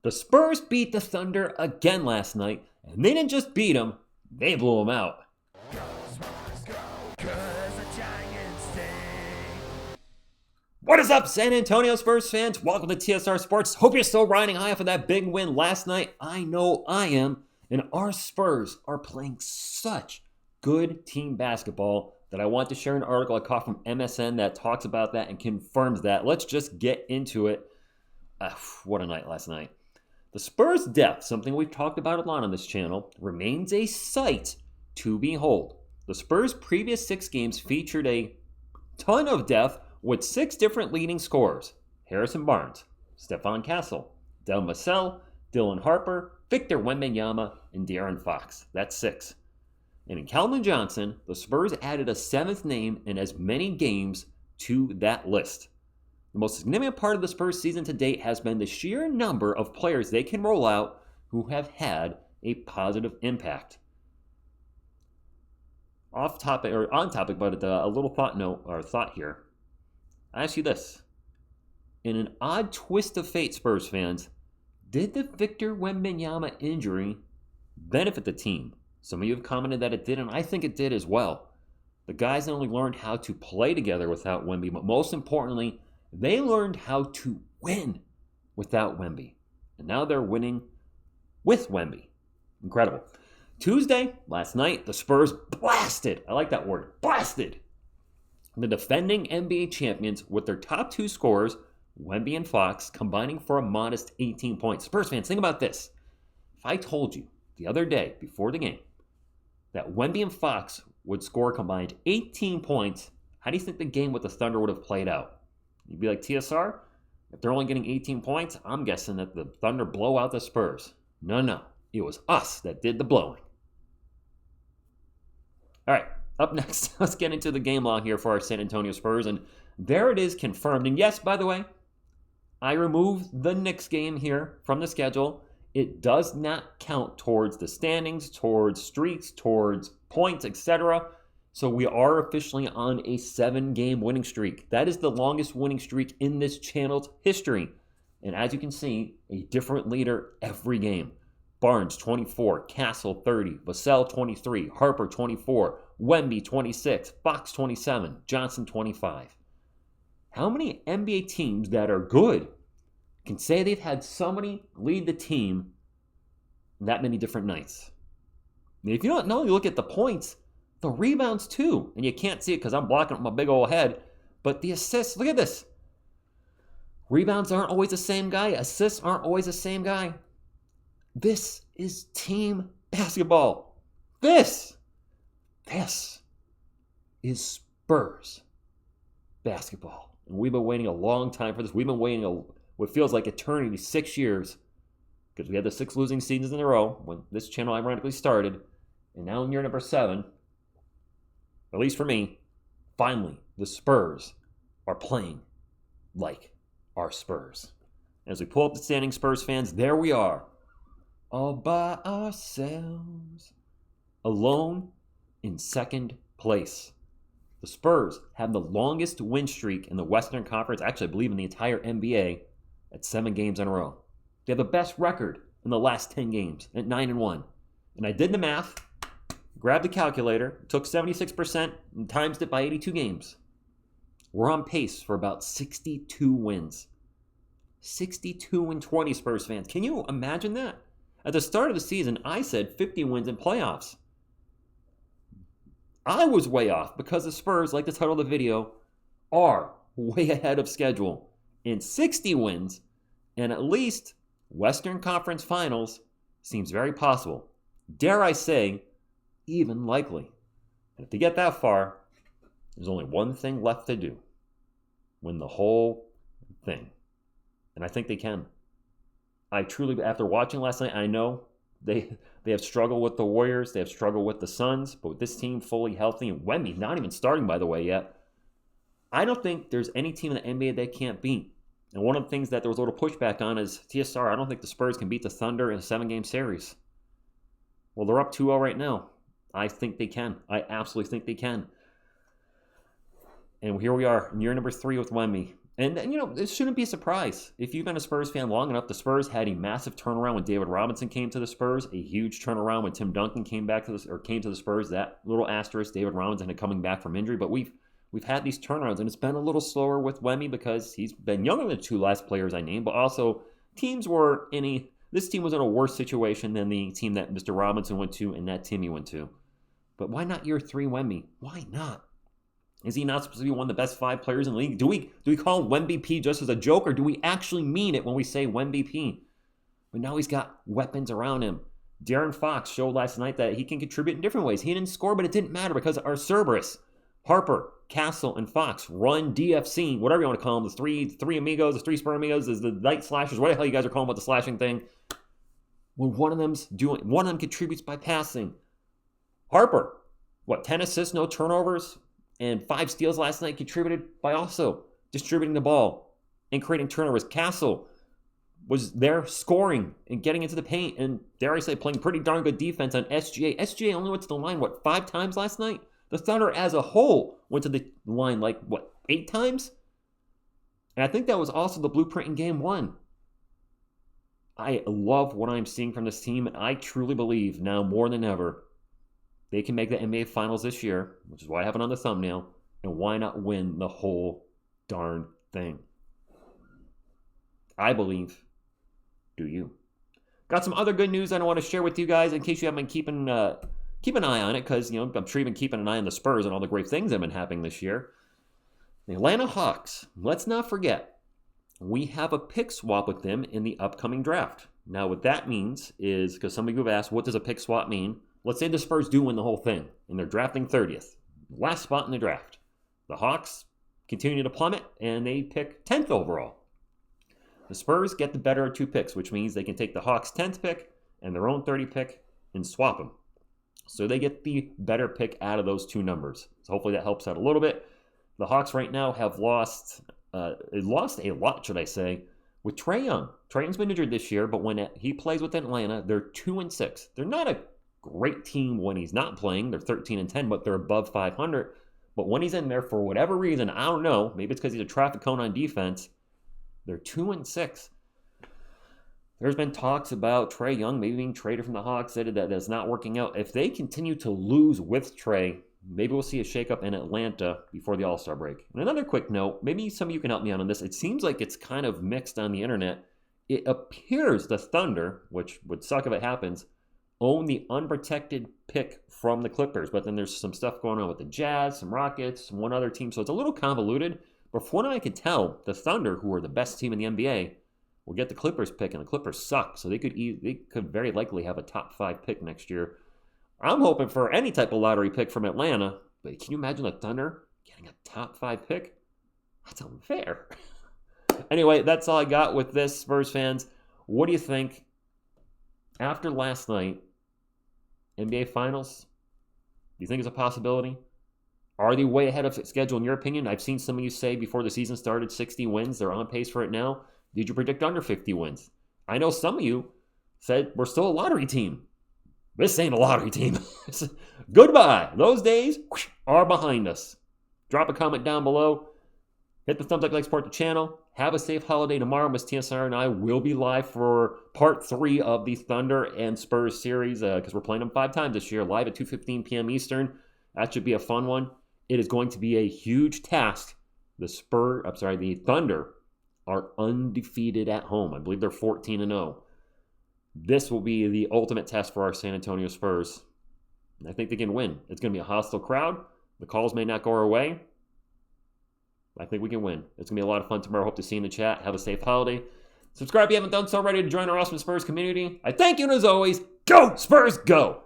The Spurs beat the Thunder again last night, and they didn't just beat them, they blew them out. What is up, San Antonio Spurs fans? Welcome to TSR Sports. Hope you're still riding high off of that big win last night. I know I am. And our Spurs are playing such good team basketball that I want to share an article I caught from MSN that talks about that and confirms that. Let's just get into it. What a night last night. The Spurs' depth, something we've talked about a lot on this channel, remains a sight to behold. The Spurs' previous 6 games featured a ton of depth with 6 different leading scorers: Harrison Barnes, Stephon Castle, Devin Vassell, Dylan Harper, Victor Wembanyama, and De'Aaron Fox. That's 6. And in Keldon Johnson, the Spurs added a 7th name in as many games to that list. The most significant part of the Spurs season to date has been the sheer number of players they can roll out who have had a positive impact. On topic, but a little thought here. I ask you this. In an odd twist of fate, Spurs fans, did the Victor Wembanyama injury benefit the team? Some of you have commented that it did, and I think it did as well. The guys not only learned how to play together without Wemby, but most importantly, they learned how to win without Wemby. And now they're winning with Wemby. Incredible. Tuesday, last night, the Spurs blasted, I like that word, blasted, the defending NBA champions with their top 2 scorers, Wemby and Fox, combining for a modest 18 points. Spurs fans, think about this. If I told you the other day, before the game, that Wemby and Fox would score combined 18 points, how do you think the game with the Thunder would have played out? You'd be like, TSR, if they're only getting 18 points, I'm guessing that the Thunder blow out the Spurs. No. It was us that did the blowing. All right, up next, let's get into the game log here for our San Antonio Spurs. And there it is, confirmed. And yes, by the way, I removed the Knicks game here from the schedule. It does not count towards the standings, towards streaks, towards points, etc. So we are officially on a 7-game winning streak. That is the longest winning streak in this channel's history. And as you can see, a different leader every game. Barnes, 24. Castle, 30. Vassell, 23. Harper, 24. Wemby, 26. Fox, 27. Johnson, 25. How many NBA teams that are good can say they've had somebody lead the team that many different nights? I mean, if you don't know, you look at the points, the rebounds too. And you can't see it because I'm blocking it with my big old head. But the assists, look at this. Rebounds aren't always the same guy. Assists aren't always the same guy. This is team basketball. This is Spurs basketball. And we've been waiting a long time for this. We've been waiting what feels like eternity, 6 years, because we had the 6 losing seasons in a row when this channel ironically started. And now in year number 7, at least for me, finally, the Spurs are playing like our Spurs. As we pull up the standing, Spurs fans, there we are, all by ourselves, alone in second place. The Spurs have the longest win streak in the Western Conference, actually I believe in the entire NBA, at 7 games in a row. They have the best record in the last 10 games at 9-1. And I did the math, grabbed the calculator, took 76% and times it by 82 games. We're on pace for about 62 wins. 62-20, Spurs fans. Can you imagine that? At the start of the season, I said 50 wins in playoffs. I was way off because the Spurs, like the title of the video, are way ahead of schedule. In 60 wins, and at least Western Conference Finals seems very possible. Dare I say, even likely. And if they get that far, there's only one thing left to do. Win the whole thing. And I think they can. I truly, after watching last night, I know they have struggled with the Warriors. They have struggled with the Suns. But with this team fully healthy, and Wemby not even starting, by the way, yet, I don't think there's any team in the NBA they can't beat. And one of the things that there was a little pushback on is, TSR, I don't think the Spurs can beat the Thunder in a 7-game series. Well, they're up 2-0 right now. I think they can. I absolutely think they can. And here we are in year number 3 with Wemby. And, this shouldn't be a surprise. If you've been a Spurs fan long enough, the Spurs had a massive turnaround when David Robinson came to the Spurs, a huge turnaround when Tim Duncan came to the Spurs. That little asterisk, David Robinson had coming back from injury. But we've had these turnarounds, and it's been a little slower with Wemby because he's been younger than the two last players I named, but also this team was in a worse situation than the team that Mr. Robinson went to and that Timmy went to. But why not year 3 Wemby? Why not? Is he not supposed to be one of the best 5 players in the league? Do we call him Wembp just as a joke, or do we actually mean it when we say Wembp? But now he's got weapons around him. De'Aaron Fox showed last night that he can contribute in different ways. He didn't score, but it didn't matter because our Cerberus, Harper, Castle, and Fox run DFC, whatever you want to call them, the three amigos, the 3 Spur amigos, the night slashers, what the hell you guys are calling about the slashing thing. When one of them contributes by passing. Harper, 10 assists, no turnovers? And 5 steals last night, contributed by also distributing the ball and creating turnovers. Castle was there scoring and getting into the paint and, dare I say, playing pretty darn good defense on SGA. SGA only went to the line, 5 times last night? The Thunder as a whole went to the line 8 times? And I think that was also the blueprint in Game 1. I love what I'm seeing from this team, and I truly believe now more than ever they can make the NBA Finals this year, which is why I have it on the thumbnail, and why not win the whole darn thing? I believe. Do you? Got some other good news I want to share with you guys in case you haven't been keep an eye on it, because I'm sure you've been keeping an eye on the Spurs and all the great things that have been happening this year. The Atlanta Hawks, let's not forget, we have a pick swap with them in the upcoming draft. Now, what that means is, because some of you have asked, what does a pick swap mean? Let's say the Spurs do win the whole thing, and they're drafting 30th. Last spot in the draft. The Hawks continue to plummet, and they pick 10th overall. The Spurs get the better of 2 picks, which means they can take the Hawks' 10th pick and their own 30 pick and swap them. So they get the better pick out of those 2 numbers. So hopefully that helps out a little bit. The Hawks right now have lost a lot, should I say, with Trae Young. Trae Young's been injured this year, but when he plays with Atlanta, they're 2-6. They're not a great team when he's not playing. They're 13-10, but they're above 500. But when he's in there, for whatever reason, I don't know, maybe it's because he's a traffic cone on defense, they're 2-6. There's been talks about Trae Young maybe being traded from the Hawks. That's not working out. If they continue to lose with Trae, maybe we'll see a shakeup in Atlanta before the All-Star break. And another quick note, maybe some of you can help me out on this. It seems like it's kind of mixed on the internet. It appears the Thunder, which would suck if it happens, own the unprotected pick from the Clippers. But then there's some stuff going on with the Jazz, some Rockets, one other team. So it's a little convoluted. But from what I could tell, the Thunder, who are the best team in the NBA, will get the Clippers pick, and the Clippers suck. So they could very likely have a top 5 pick next year. I'm hoping for any type of lottery pick from Atlanta. But can you imagine the Thunder getting a top 5 pick? That's unfair. Anyway, that's all I got with this, Spurs fans. What do you think? After last night, NBA Finals, do you think it's a possibility? Are they way ahead of schedule in your opinion? I've seen some of you say before the season started 60 wins. They're on pace for it now. Did you predict under 50 wins? I know some of you said we're still a lottery team. This ain't a lottery team. Goodbye. Those days are behind us. Drop a comment down below. Hit the thumbs up, like, support the channel. Have a safe holiday tomorrow. Miss TSR and I will be live for part 3 of the Thunder and Spurs series because we're playing them 5 times this year, live at 2:15 p.m. Eastern. That should be a fun one. It is going to be a huge task. The Thunder are undefeated at home. I believe they're 14-0. This will be the ultimate test for our San Antonio Spurs. I think they can win. It's going to be a hostile crowd. The calls may not go our way. I think we can win. It's going to be a lot of fun tomorrow. Hope to see you in the chat. Have a safe holiday. Subscribe if you haven't done so already to join our awesome Spurs community. I thank you, and as always, go Spurs, go!